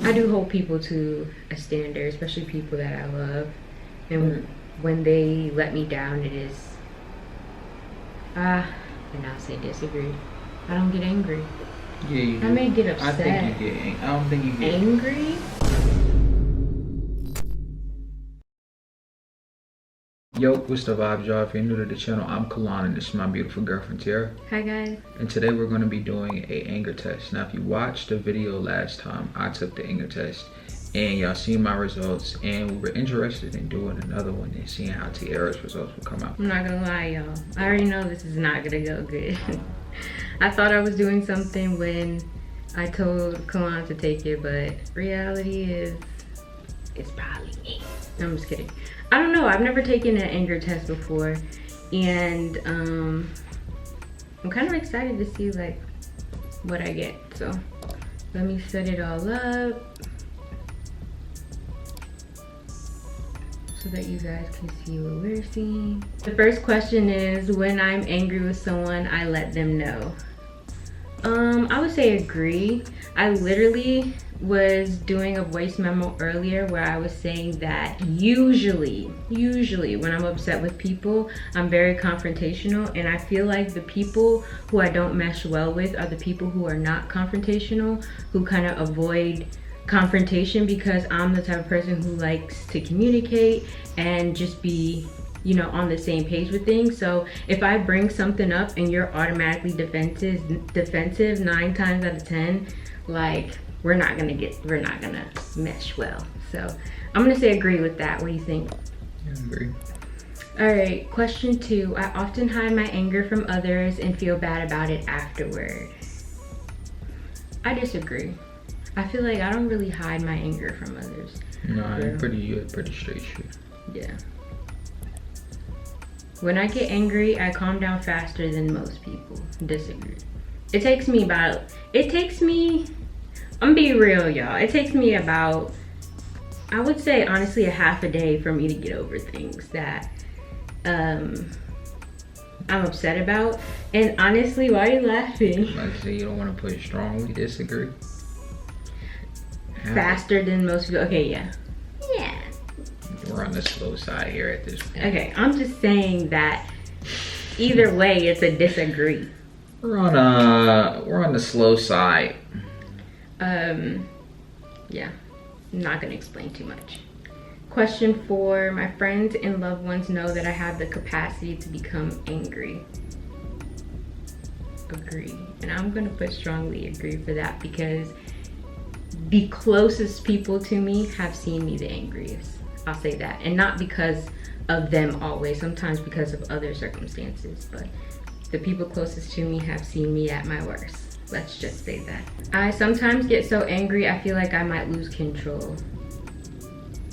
I do hold people to a standard, especially people that I love. And when they let me down, it is, and I'll say disagree. I don't get angry. Yeah, you do. I may get upset. I think you get. I don't think you get angry. Yo, what's the vibes, y'all? If you're new to the channel, I'm Kalon and this is my beautiful girlfriend Tiara. Hi guys. And today we're going to be doing a anger test. Now if you watched the video last time, I took the anger test and y'all seen my results, and we were interested in doing another one and seeing how Tiara's results would come out. I'm not gonna lie, y'all. I already know this is not gonna go good. I thought I was doing something when I told Kalon to take it, but reality is, it's probably me. I'm just kidding. I don't know, I've never taken an anger test before, and I'm kind of excited to see like what I get. So let me set it all up so that you guys can see what we're seeing. The first question is, when I'm angry with someone, I let them know. I would say agree. I literally was doing a voice memo earlier where I was saying that usually when I'm upset with people, I'm very confrontational, and I feel like the people who I don't mesh well with are the people who are not confrontational, who kind of avoid confrontation, because I'm the type of person who likes to communicate and just be, you know, on the same page with things. So if I bring something up and you're automatically defensive 9 times out of 10, like we're not gonna mesh well. So I'm gonna say agree with that. What do you think? Yeah, I agree. All right, question 2. I often hide my anger from others and feel bad about it afterward. I disagree. I feel like I don't really hide my anger from others. No, you're pretty straight shooter. Yeah. When I get angry, I calm down faster than most people. Disagree. It takes me, I'm being real, y'all. It takes me about, I would say honestly, a half a day for me to get over things that I'm upset about. And honestly, why are you laughing? Like I say, you don't want to put strongly disagree. Faster than most people. Okay, yeah. Yeah. We're on the slow side here at this point. Okay, I'm just saying that either way, it's a disagree. We're on the slow side. Yeah, I'm not gonna explain too much. Question 4, my friends and loved ones know that I have the capacity to become angry. Agree. And I'm gonna put strongly agree for that, because the closest people to me have seen me the angriest. I'll say that. And not because of them always, sometimes because of other circumstances, but the people closest to me have seen me at my worst. Let's just say that. I sometimes get so angry I feel like I might lose control.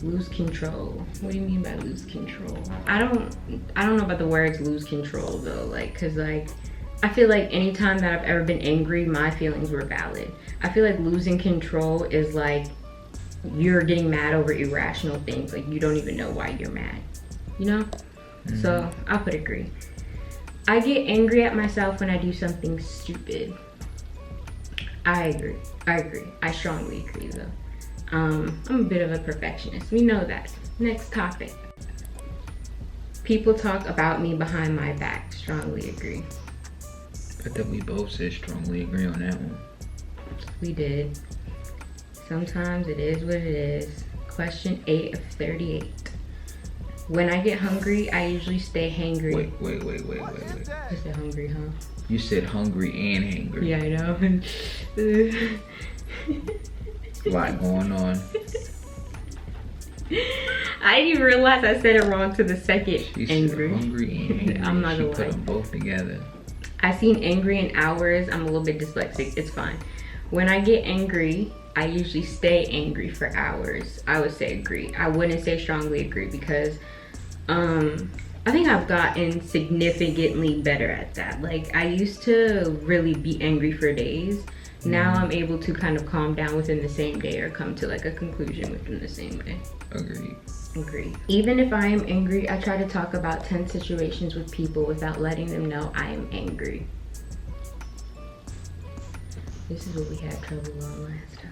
Lose control. What do you mean by lose control? I don't know about the words lose control though, like, cause like I feel like anytime that I've ever been angry, my feelings were valid. I feel like losing control is like you're getting mad over irrational things, like you don't even know why you're mad, you know? So I'll put agree. I get angry at myself when I do something stupid. I agree. I strongly agree though. I'm a bit of a perfectionist. We know that. Next topic. People talk about me behind my back. Strongly agree. I think we both said strongly agree on that one. We did. Sometimes it is what it is. Question 8 of 38. When I get hungry, I usually stay hangry. Wait. You said hungry, huh? You said hungry and hangry. Yeah, I know. A lot going on. I didn't even realize I said it wrong to the second. She angry. Said hungry and angry. I'm not gonna lie. She put them both together. I've seen angry in hours. I'm a little bit dyslexic. It's fine. When I get angry, I usually stay angry for hours. I would say agree. I wouldn't say strongly agree, because I think I've gotten significantly better at that. Like I used to really be angry for days. Now I'm able to kind of calm down within the same day, or come to like a conclusion within the same day. Agreed. Agree. Even if I am angry, I try to talk about tense situations with people without letting them know I am angry. This is what we had trouble on last time.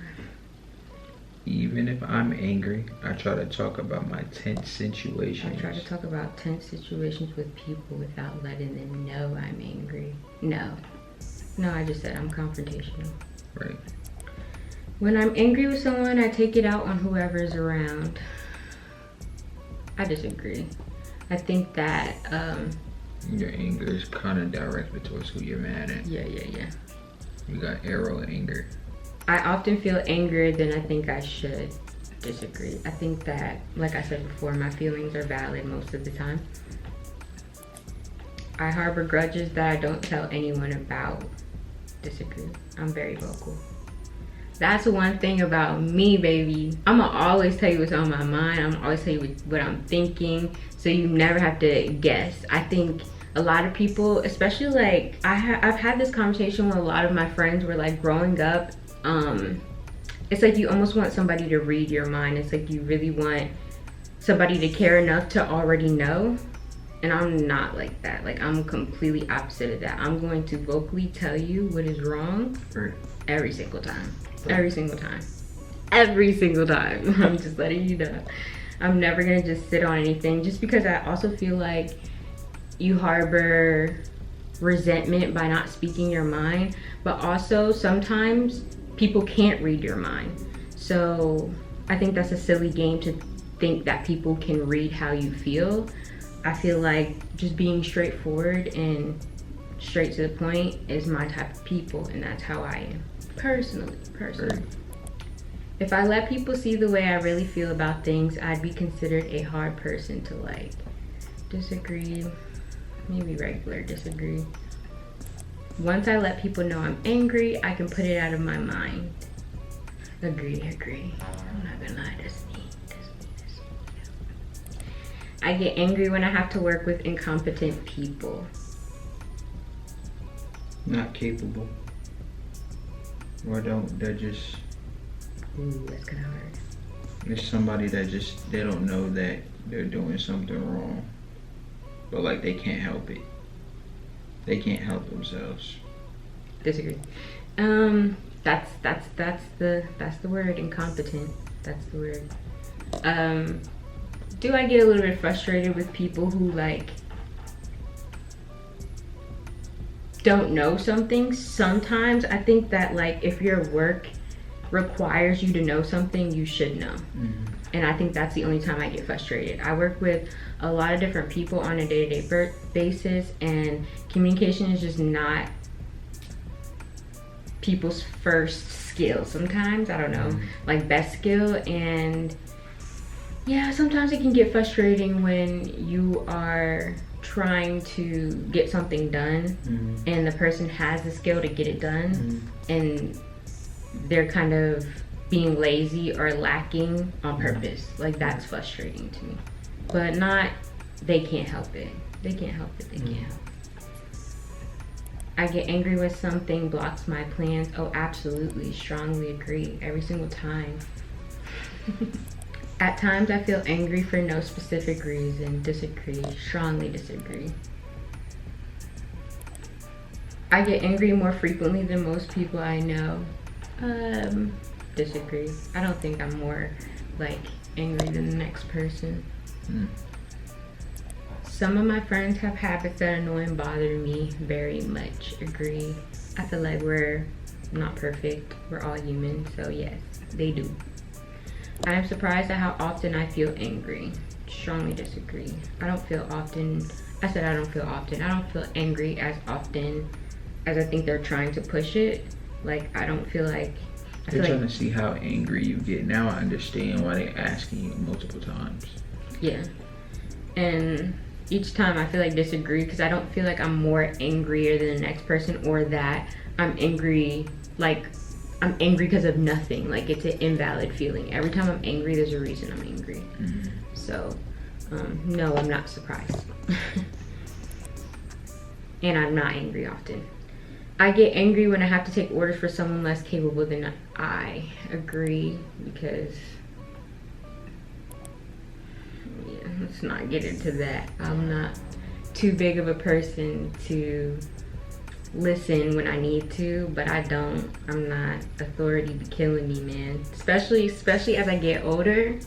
even if I'm angry, I try to talk about my tense situations. I try to talk about tense situations with people without letting them know I'm angry. No, I just said I'm confrontational. Right. When I'm angry with someone, I take it out on whoever's around. I disagree. I think that your anger is kind of directed towards who you're mad at. Yeah. You got arrow anger. I often feel angrier than I think I should. Disagree. I think that, like I said before, my feelings are valid most of the time. I harbor grudges that I don't tell anyone about. Disagree. I'm very vocal. That's one thing about me, baby. I'ma always tell you what's on my mind. I'ma always tell you what I'm thinking, so you never have to guess. I think a lot of people, especially like I've had this conversation with a lot of my friends where, like, growing up, it's like you almost want somebody to read your mind. It's like you really want somebody to care enough to already know. And I'm not like that. Like, I'm completely opposite of that. I'm going to vocally tell you what is wrong every single time. Every single time. I'm just letting you know. I'm never gonna just sit on anything, just because I also feel like you harbor resentment by not speaking your mind, but also sometimes people can't read your mind. So I think that's a silly game to think that people can read how you feel. I feel like just being straightforward and straight to the point is my type of people, and that's how I am. Personally. If I let people see the way I really feel about things, I'd be considered a hard person to like. Disagree. Maybe regular disagree. Once I let people know I'm angry, I can put it out of my mind. Agree. I'm not gonna lie, that's me. I get angry when I have to work with incompetent people. Not capable. Or they're just... Ooh, that's kind of hard. It's somebody that just, they don't know that they're doing something wrong. But like, they can't help it. They can't help themselves. Disagree. That's the word, incompetent. That's the word. Do I get a little bit frustrated with people who like don't know something? Sometimes I think that, like, if your work requires you to know something, you should know. And I think that's the only time I get frustrated. I work with a lot of different people on a day-to-day basis, and communication is just not people's first skill. Sometimes, I don't know, like best skill. And yeah, sometimes it can get frustrating when you are trying to get something done and the person has the skill to get it done and they're kind of being lazy or lacking on purpose. Like, that's frustrating to me. But not, they can't help it. They can't help it. I get angry when something blocks my plans. Oh, absolutely. Strongly agree. Every single time. At times I feel angry for no specific reason. Disagree. Strongly disagree. I get angry more frequently than most people I know. Disagree. I don't think I'm more like angry than the next person. Some of my friends have habits that annoy and bother me very much. Agree. I feel like we're not perfect. We're all human, so yes, they do. I am surprised at how often I feel angry. Strongly disagree. I don't feel often. I said I don't feel often. I don't feel angry as often as I think they're trying to push it. Like, I don't feel like... They're trying to see how angry you get. Now I understand why they're asking you multiple times. Yeah. And each time I feel like disagree, because I don't feel like I'm more angrier than the next person, or that I'm angry, like, I'm angry because of nothing. Like, it's an invalid feeling. Every time I'm angry, there's a reason I'm angry. So, no, I'm not surprised. And I'm not angry often. I get angry when I have to take orders for someone less capable than I. Agree, because, yeah, let's not get into that. I'm not too big of a person to listen when I need to, but I don't. I'm not. Authority be killing me, man. Especially as I get older,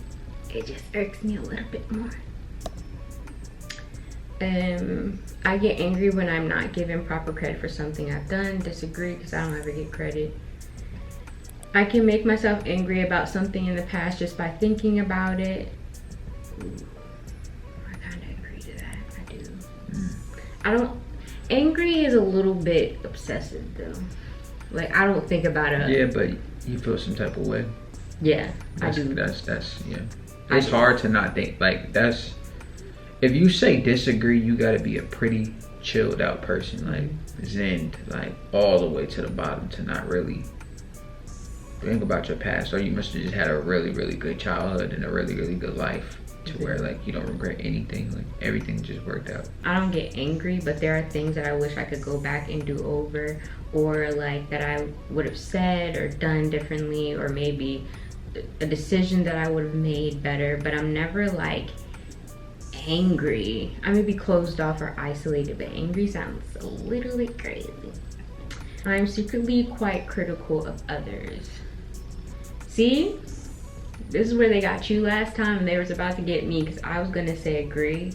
it just irks me a little bit more. I get angry when I'm not given proper credit for something I've done. Disagree, because I don't ever get credit. I can make myself angry about something in the past just by thinking about it. I kind of agree to that. I do. I don't. Angry is a little bit obsessive though. Like, I don't think about it. Yeah, but you feel some type of way. Yeah, I do. That's yeah. It's hard to not think. Like, that's, if you say disagree, you gotta be a pretty chilled out person, like zen, like all the way to the bottom, to not really think about your past. Or you must have just had a really, really good childhood and a really, really good life, to where like you don't regret anything. Like, everything just worked out. I don't get angry, but there are things that I wish I could go back and do over, or like that I would have said or done differently, or maybe a decision that I would have made better. But I'm never like angry. I may be closed off or isolated, but angry sounds a little bit crazy. I'm secretly quite critical of others. See? This is where they got you last time, and they was about to get me, because I was gonna say agree.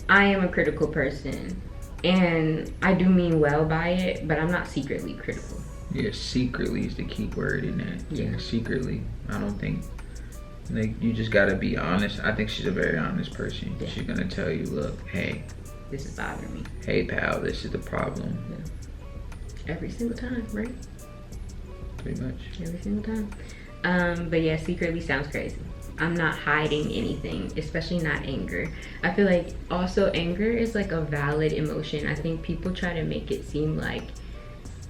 I am a critical person, and I do mean well by it, but I'm not secretly critical. Yeah, secretly is the key word in that. Yeah, secretly. I don't think, like, you just gotta be honest. I think she's a very honest person. Yeah. She's gonna tell you, look, hey, this is bothering me. Hey pal, this is the problem. Yeah. Every single time, right? Pretty much. Every single time. But yeah, secretly sounds crazy. I'm not hiding anything, especially not anger. I feel like also anger is like a valid emotion. I think people try to make it seem like,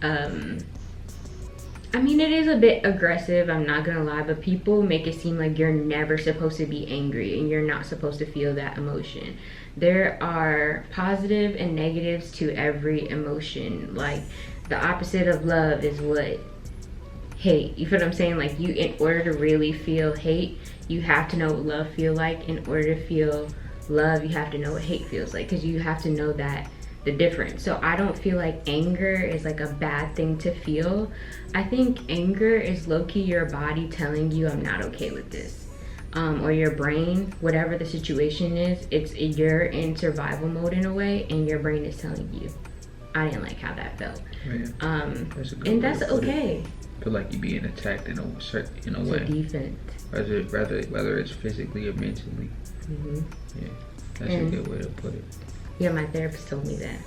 I mean, it is a bit aggressive, I'm not gonna lie, but people make it seem like you're never supposed to be angry and you're not supposed to feel that emotion. There are positive and negatives to every emotion. Like, the opposite of love is what? Hate. You feel what I'm saying? Like, you, in order to really feel hate, you have to know what love feel like. In order to feel love, you have to know what hate feels like, because you have to know that the difference. So I don't feel like anger is like a bad thing to feel. I think anger is low-key your body telling you, I'm not okay with this. Or your brain, whatever the situation is, you're in survival mode in a way, and your brain is telling you, I didn't like how that felt. Right. And that's okay. Feel like you're being attacked in a way. It's a defense. Whether it's physically or mentally. Yeah, that's a good way to put it. Yeah, my therapist told me that,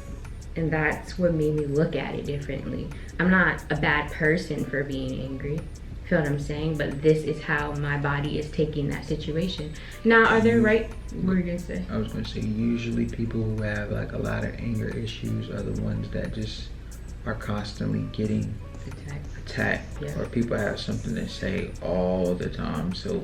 and that's what made me look at it differently. I'm not a bad person for being angry. Feel what I'm saying? But this is how my body is taking that situation. Now, are there what were you gonna say? I was gonna say, usually people who have like a lot of anger issues are the ones that just are constantly getting attacked. Yeah. Or people have something to say all the time, so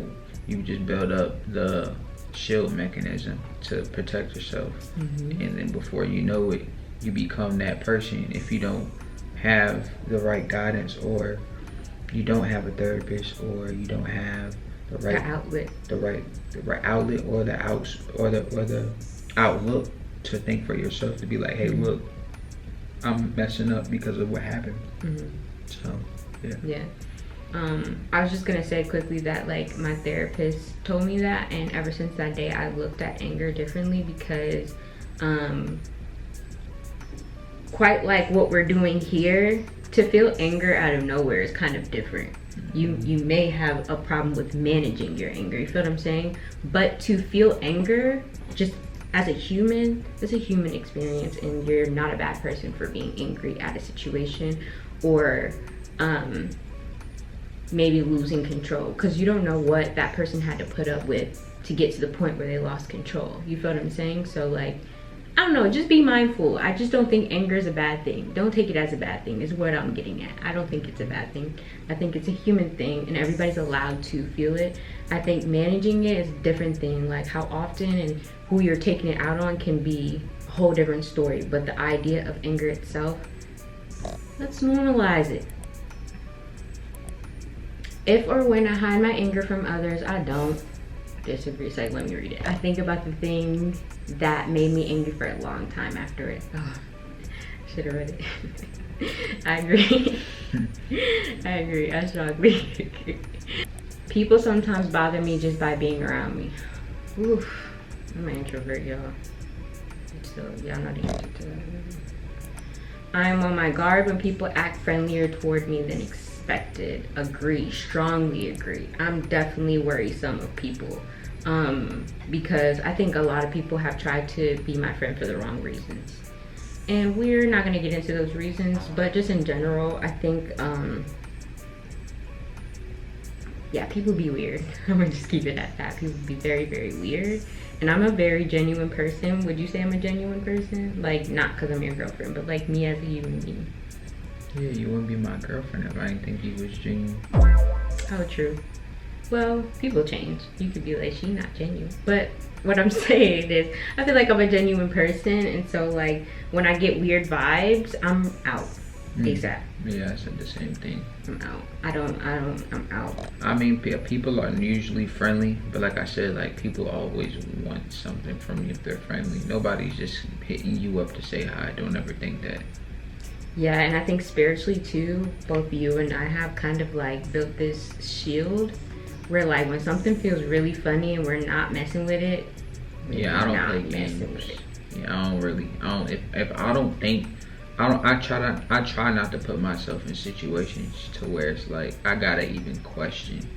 you just build up the shield mechanism to protect yourself. And then before you know it, you become that person. If you don't have the right guidance, or you don't have a therapist, or you don't have the right outlet, the right outlet, or the outlook to think for yourself, to be like, hey, look, I'm messing up because of what happened. So yeah. I was just gonna say quickly that, like, my therapist told me that, and ever since that day I looked at anger differently, because quite like what we're doing here, to feel anger out of nowhere is kind of different. You may have a problem with managing your anger, you feel what I'm saying? But to feel anger just as a human, it's a human experience, and you're not a bad person for being angry at a situation, or maybe losing control, because you don't know what that person had to put up with to get to the point where they lost control. You feel what I'm saying? So, like, I don't know, just be mindful. I just don't think anger is a bad thing. Don't take it as a bad thing, is what I'm getting at. I don't think it's a bad thing. I think it's a human thing, and everybody's allowed to feel it. I think managing it is a different thing. Like, how often and who you're taking it out on can be a whole different story. But the idea of anger itself, let's normalize it. If or when I hide my anger from others, I don't. Disagree. So let me read it. I think about the things that made me angry for a long time after it. Oh, Should have read it. I agree. I agree. I strongly agree. People sometimes bother me just by being around me. Oof. I'm an introvert, y'all. So y'all know the answer to that. I am on my guard when people act friendlier toward me than expected. Agree. Strongly agree. I'm definitely worrisome of people. Because I think a lot of people have tried to be my friend for the wrong reasons. And we're not gonna get into those reasons, but just in general, I think, yeah, people be weird. I'm gonna just keep it at that. People be very, very weird. And I'm a very genuine person. Would you say I'm a genuine person? Like, not because I'm your girlfriend, but like me as a human being. Yeah, you wouldn't be my girlfriend if I didn't think you was genuine. Oh, true. Well, people change. You could be like, she not genuine. But what I'm saying is, I feel like I'm a genuine person, and so like when I get weird vibes, I'm out ASAP. Yeah, I said the same thing. I'm out. I'm out. I mean, people are usually friendly, but like I said, like people always want something from you if they're friendly. Nobody's just hitting you up to say hi. Don't ever think that. Yeah, and I think spiritually too, both you and I have kind of like built this shield where like when something feels really funny and we're not messing with it. Yeah, I don't play games. Yeah, I don't. If I don't think, I try not to put myself in situations to where it's like I gotta even question,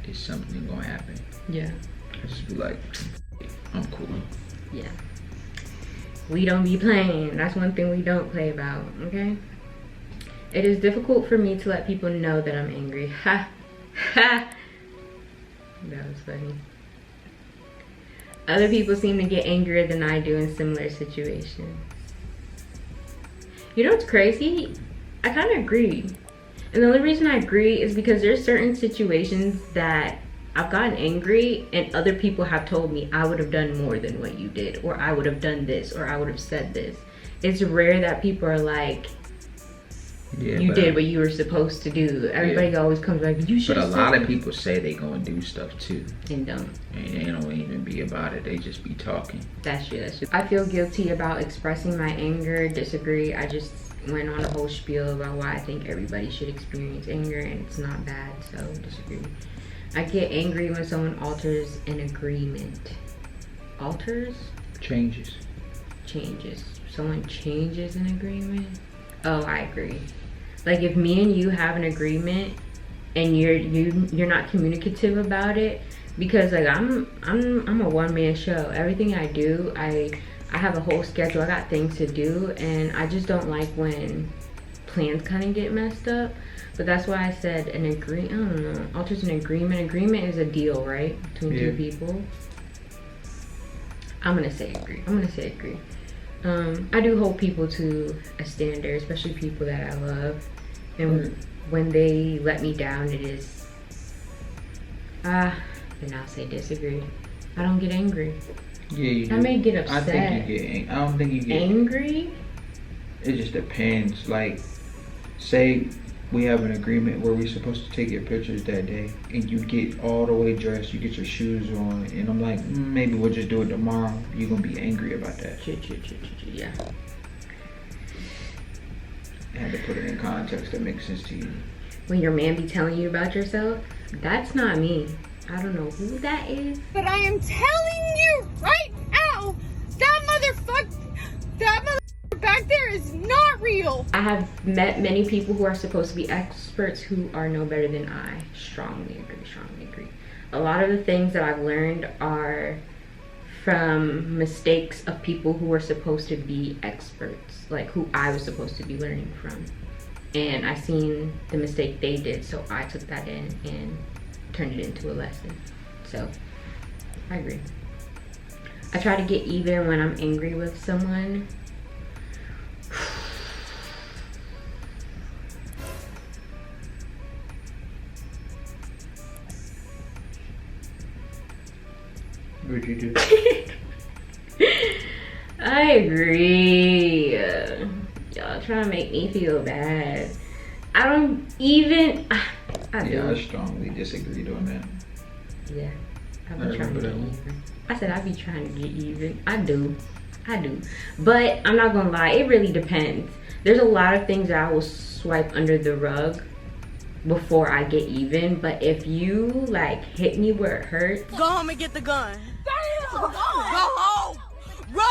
is something gonna happen? Yeah. I just be like, I'm cool. Yeah. We don't be playing. That's one thing we don't play about, okay? It is difficult for me to let people know that I'm angry. Ha. Ha. That was funny. Other people seem to get angrier than I do in similar situations. You know what's crazy? I kind of agree. And the only reason I agree is because there's certain situations that I've gotten angry and other people have told me I would have done more than what you did, or I would have done this, or I would have said this. It's rare that people are like, yeah, you did what you were supposed to do. Everybody always comes like, you should. But a lot of people say they gonna do stuff too. And don't. And they don't even be about it. They just be talking. That's true, that's true. I feel guilty about expressing my anger, disagree. I just went on a whole spiel about why I think everybody should experience anger and it's not bad, so disagree. I get angry when someone alters an agreement. Alters? Changes. Changes. Someone changes an agreement? Oh, I agree. Like if me and you have an agreement and you're not communicative about it, because like I'm a one-man show. Everything I do, I have a whole schedule. I got things to do, and I just don't like when plans kind of get messed up. But that's why I said an agreement. I don't know. Alters an agreement. Agreement is a deal, right, between two people. I'm gonna say agree. I do hold people to a standard, especially people that I love. And when they let me down, it is, then I'll say disagree. I don't get angry. Yeah, you do. I may get upset. I think you get, I don't think you get angry. It just depends. Like, say we have an agreement where we're supposed to take your pictures that day, and you get all the way dressed, you get your shoes on, and I'm like, maybe we'll just do it tomorrow. You're gonna be angry about that. Yeah. I had to put it in context that makes sense to you. When your man be telling you about yourself, that's not me. I don't know who that is. But I am telling you right now, that motherfucker back there is not real. I have met many people who are supposed to be experts who are no better than I. Strongly agree. A lot of the things that I've learned are from mistakes of people who were supposed to be experts, like who I was supposed to be learning from. And I seen the mistake they did, so I took that in and turned it into a lesson. So I agree. I try to get even when I'm angry with someone. What'd you do? I agree. Y'all trying to make me feel bad. I don't even. I strongly disagreed on that. Yeah, I be trying to get even. I said I be trying to get even. I do. I do. But I'm not gonna lie, it really depends. There's a lot of things that I will swipe under the rug before I get even. But if you like hit me where it hurts, Go home and get the gun. Go home. Run.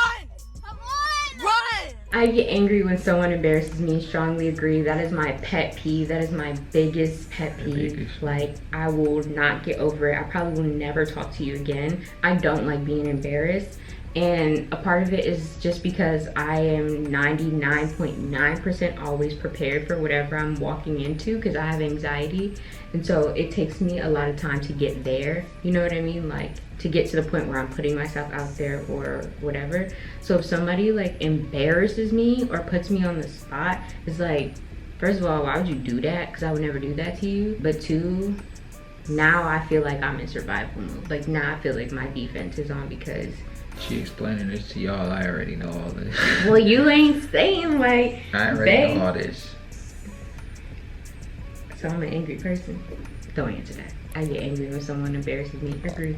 Run. I get angry when someone embarrasses me. Strongly agree. That is my pet peeve. That is my biggest pet peeve. Like, I will not get over it. I probably will never talk to you again. I don't like being embarrassed. And a part of it is just because I am 99.9% always prepared for whatever I'm walking into, because I have anxiety. And so it takes me a lot of time to get there. You know what I mean? Like, to get to the point where I'm putting myself out there or whatever. So if somebody like embarrasses me or puts me on the spot, it's like, first of all, why would you do that? Because I would never do that to you. But two, now I feel like I'm in survival mode. Like, now I feel like my defense is on because... She explaining this to y'all. I already know all this. Well, you ain't saying like... I already know all this. So I'm an angry person. Don't answer that. I get angry when someone embarrasses me. Agree.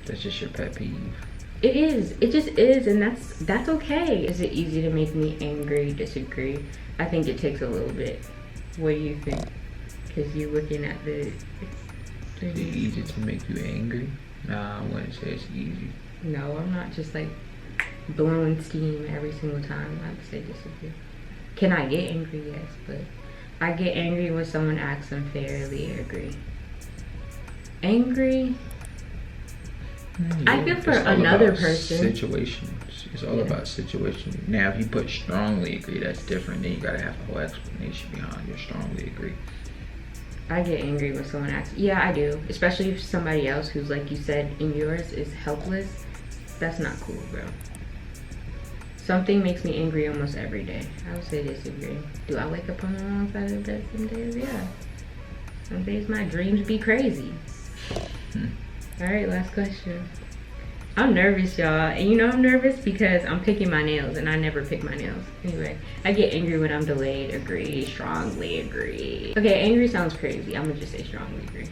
That's just your pet peeve. It is. It just is, and that's okay. Is it easy to make me angry? Disagree. I think it takes a little bit. What do you think? Because you're looking at the... Is it easy to make you angry? Nah, I wouldn't say it's easy. No, I'm not just like blowing steam every single time. I would say disagree. Can I get angry? Yes, but I get angry when someone acts unfairly. Agree. Angry... I feel for another person. Situations. It's all about situations. Now, if you put strongly agree, that's different. Then you gotta have a whole explanation behind your strongly agree. I get angry when someone acts. Yeah, I do. Especially if somebody else who's, like you said, in yours is helpless. That's not cool, bro. Something makes me angry almost every day. I would say disagree. Do I wake up on the wrong side of the bed some days? Yeah. Some days my dreams be crazy. All right, last question. I'm nervous, y'all. And you know I'm nervous because I'm picking my nails and I never pick my nails. Anyway, I get angry when I'm delayed. Agree. Strongly agree. Okay, angry sounds crazy. I'm gonna just say strongly agree.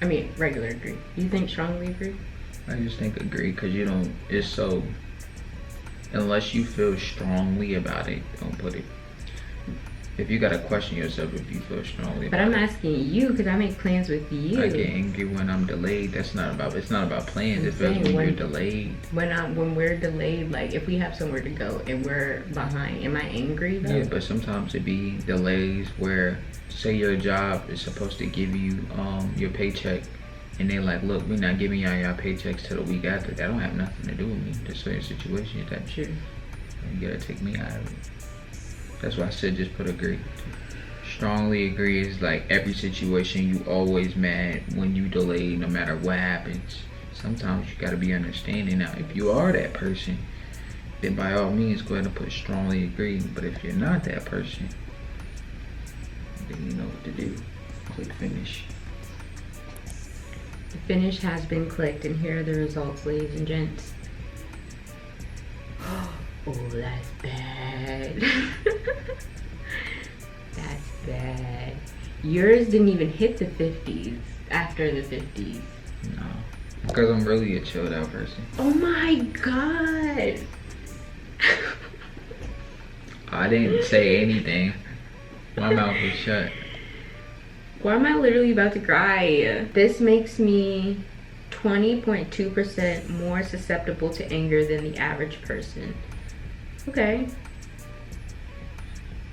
I mean, regular agree. You think strongly agree? I just think agree because you don't, it's so, unless you feel strongly about it, don't put it. If you gotta question yourself if you feel strongly but about I'm it. asking you because I make plans with you. I get angry when I'm delayed. That's not about, it's not about plans. It's when you're delayed. When we're delayed, like if we have somewhere to go and we're behind, am I angry though? Yeah, but sometimes it be delays where, say your job is supposed to give you your paycheck and they're like, look, we're not giving y'all your paychecks till the week after. That don't have nothing to do with me. Just certain situations that Sure. you gotta take me out of it. That's why I said just put agree. Strongly agree is like every situation you always mad when you delay no matter what happens. Sometimes you gotta be understanding. Now if you are that person, then by all means go ahead and put strongly agree. But if you're not that person, then you know what to do. Click finish. The finish has been clicked and here are the results, ladies and gents. Oh, that's bad. That's bad. Yours didn't even hit the 50s after the 50s. No, because I'm really a chilled out person. Oh my god. I didn't say anything. My mouth was shut. Why am I literally about to cry? This makes me 20.2% more susceptible to anger than the average person. Okay.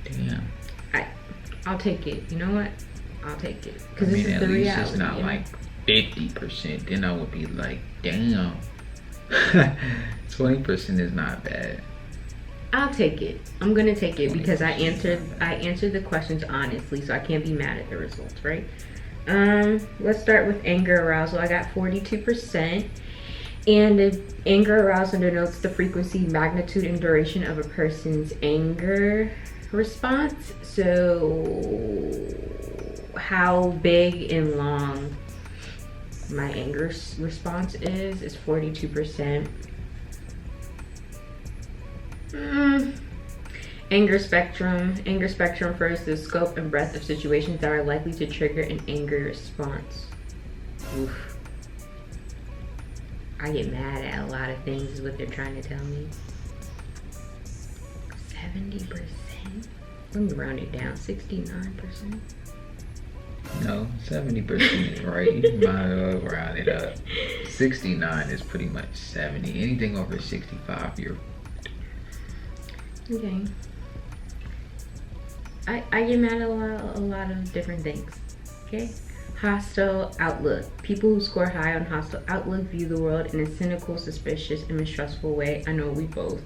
Damn. I'll take it. You know what? I'll take it. I Because mean, this is at the least reality. it's not you know? like 50%. Then I would be like, damn. 20% is not bad. I'll take it. I'm gonna take it because I 20% answered the questions honestly, so I can't be mad at the results, right? Let's start with anger arousal. I got 42%. And the anger arousal denotes the frequency, magnitude, and duration of a person's anger response. So how big and long my anger response is 42%. Anger spectrum. Anger spectrum refers to the scope and breadth of situations that are likely to trigger an anger response. Oof. I get mad at a lot of things is what they're trying to tell me. 70%. Let me round it down. 69%. No, 70% is right. You might as well round it up. 69 is pretty much 70. Anything over 65, you're. Okay. I get mad at a lot of different things. Okay. Hostile outlook. People who score high on hostile outlook view the world in a cynical, suspicious, and mistrustful way. I know we both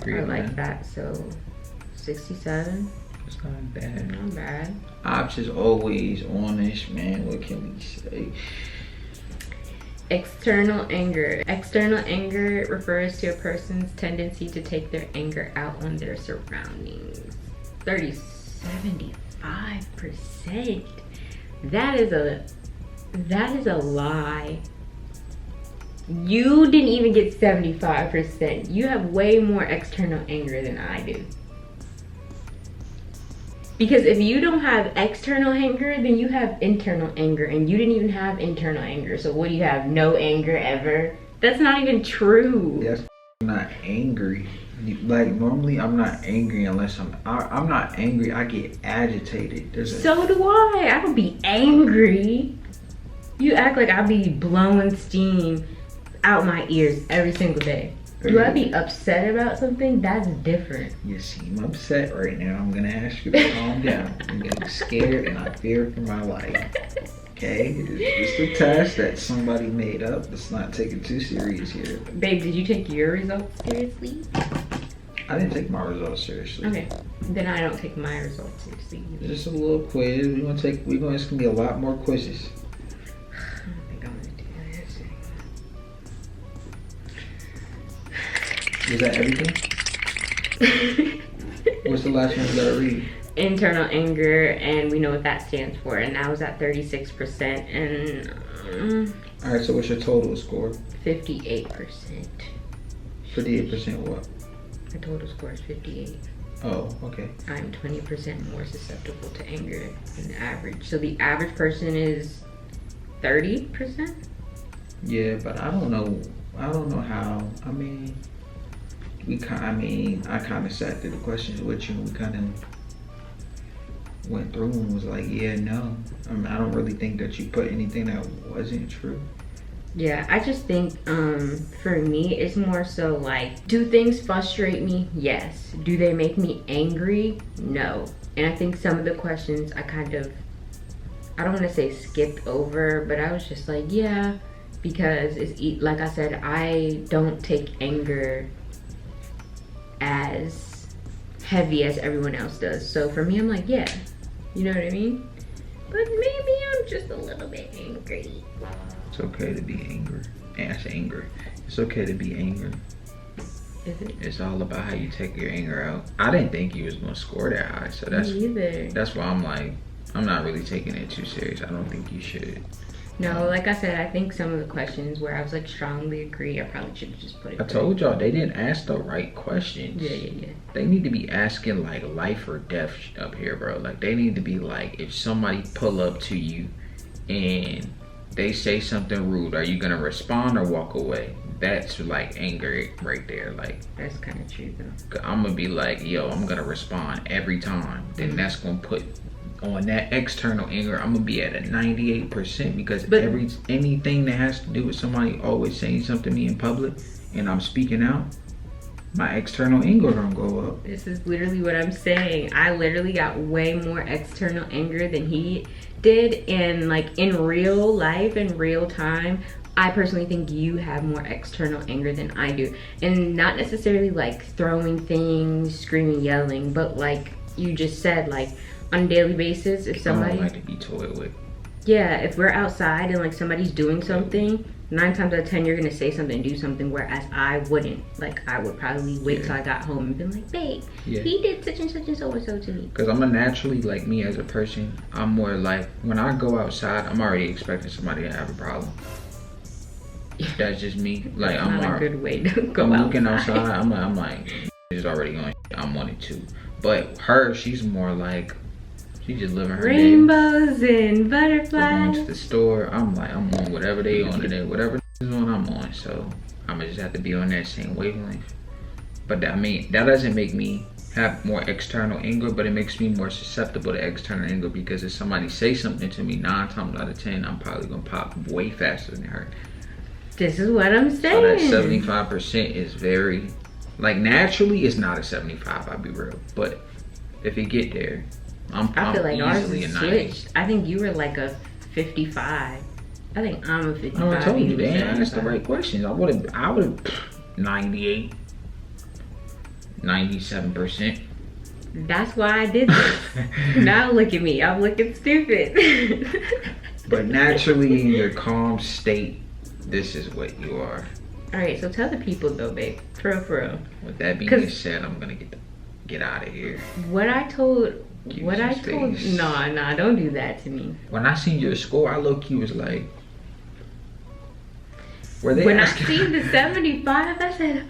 are like that. So 67. It's not bad. Not bad. Ops is always honest, man. What can we say? External anger. External anger refers to a person's tendency to take their anger out on their surroundings. 75%. That is a lie. You didn't even get 75%. You have way more external anger than I do. Because if you don't have external anger, then you have internal anger, and you didn't even have internal anger. So what do you have? No anger ever? That's not even true. Yes, I'm not angry. Like normally I'm not angry unless I'm not angry. I get agitated. So do I. I don't be angry. You act like I be blowing steam out my ears every single day. Do I be upset about something? That's different. You seem upset right now. I'm gonna ask you to calm down. I'm getting scared and I fear for my life. Okay? It's just a test that somebody made up. Let's not take it too serious here. Babe, did you take your results seriously? I didn't take my results seriously. Okay. Then I don't take my results seriously either. Just a little quiz. It's gonna be a lot more quizzes. I don't think I'm gonna do this. Was that everything? What's the last one you gotta read? Internal anger, and we know what that stands for, and that was at 36%, and all right, so what's your total score? 58%. 58% what? My total score is 58. Oh, okay. I'm 20% more susceptible to anger than the average. So the average person is 30%? Yeah, but I don't know how. I mean, I kind of sat through the questions with you, and we kind of went through and was like, yeah, no. I mean, I don't really think that you put anything that wasn't true. Yeah, I just think for me, it's more so like, do things frustrate me? Yes. Do they make me angry? No. And I think some of the questions I don't want to say skipped over, but I was just like, yeah, because like I said, I don't take anger as heavy as everyone else does. So for me, I'm like, yeah, you know what I mean? But maybe I'm just a little bit angry. It's okay to be angry. Angry. It's okay to be angry. Is it? It's all about how you take your anger out. I didn't think you was gonna score that high, so that's why I'm like, I'm not really taking it too serious. I don't think you should. No, like I said, I think some of the questions where I was like strongly agree, I probably should have just put it. I told y'all they didn't ask the right questions. Yeah. They need to be asking like life or death up here, bro. Like they need to be like, if somebody pull up to you and they say something rude, are you gonna respond or walk away? That's like anger right there. Like that's kind of true though. I'm gonna be like, yo, I'm gonna respond every time. Then that's gonna put on that external anger. I'm gonna be at a 98% because anything that has to do with somebody always saying something to me in public and I'm speaking out, my external anger gonna go up. This is literally what I'm saying. I literally got way more external anger than he did, and like in real life, in real time, I personally think you have more external anger than I do. And not necessarily like throwing things, screaming, yelling, but like you just said, like on a daily basis, if somebody, I don't like to be toyed with. Yeah, if we're outside and like somebody's doing something, 9 times out of 10 you're gonna say something, do something, whereas I wouldn't. Like I would probably wait till I got home and be like, babe, he did such and such and so and so to me. Because I'm a naturally, like me as a person, I'm more like, when I go outside, I'm already expecting somebody to have a problem. That's just me. Like That's not a good way to go I'm outside. looking outside, I'm like, it's already on. I'm on it too. But her, she's more like, she just living her rainbows day. and butterflies. We're going to the store. I'm like, I'm on whatever they on today. Whatever is on, I'm on. So I'm gonna just have to be on that same wavelength. But I mean, that doesn't make me have more external anger, but it makes me more susceptible to external anger, because if somebody say something to me, 9 times out of 10, I'm probably gonna pop way faster than her. This is what I'm saying. So that 75% is very, like, naturally it's not a 75, I'll be real. But if it get there, I feel like ours easily is a 90. switched. I think you were like a 55. I think I'm a 55. I told you, they ain't 75. asked the right questions. I would've 98, 97%. That's why I did this. Now look at me, I'm looking stupid. But naturally, in your calm state, this is what you are. All right, so tell the people though, babe, for real. With that being said, I'm gonna get out of here. What I told, Give what me I some told, space. nah, don't do that to me. When I seen your score, I low-key was like, were they When asking? I seen the 75, I said,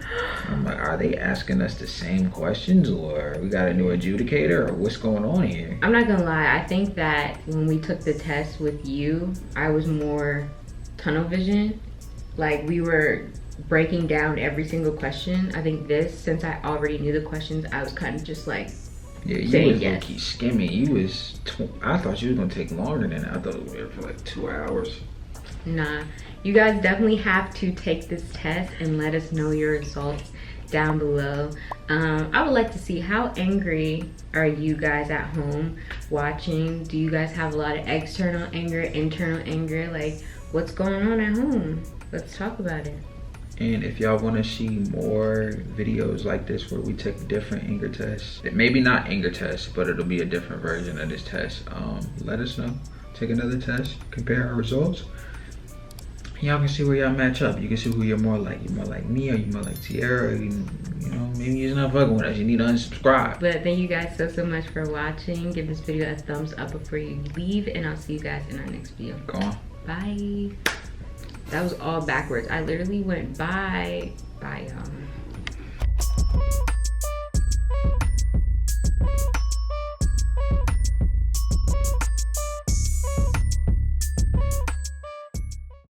I'm like, are they asking us the same questions, or we got a new adjudicator, or what's going on here? I'm not gonna lie, I think that when we took the test with you, I was more tunnel vision. Like, we were breaking down every single question. I think this, since I already knew the questions, I was kind of just like, Yeah, you saying was yes. low-key skimming. You was, I thought you was gonna take longer than that. I thought it was for like 2 hours. nah. You guys definitely have to take this test and let us know your results down below. I would like to see, how angry are you guys at home watching? Do you guys have a lot of external anger, internal anger? Like, what's going on at home? Let's talk about it. And if y'all want to see more videos like this where we take different anger tests, maybe not anger tests, but it'll be a different version of this test, let us know. Take another test, compare our results. Y'all can see where y'all match up. You can see who you're more like. You're more like me, or you're more like Tiara. Or you know, maybe you're not fucking with us. You need to unsubscribe. But thank you guys so much for watching. Give this video a thumbs up before you leave, and I'll see you guys in our next video. Go on. Bye. That was all backwards. I literally went bye, y'all.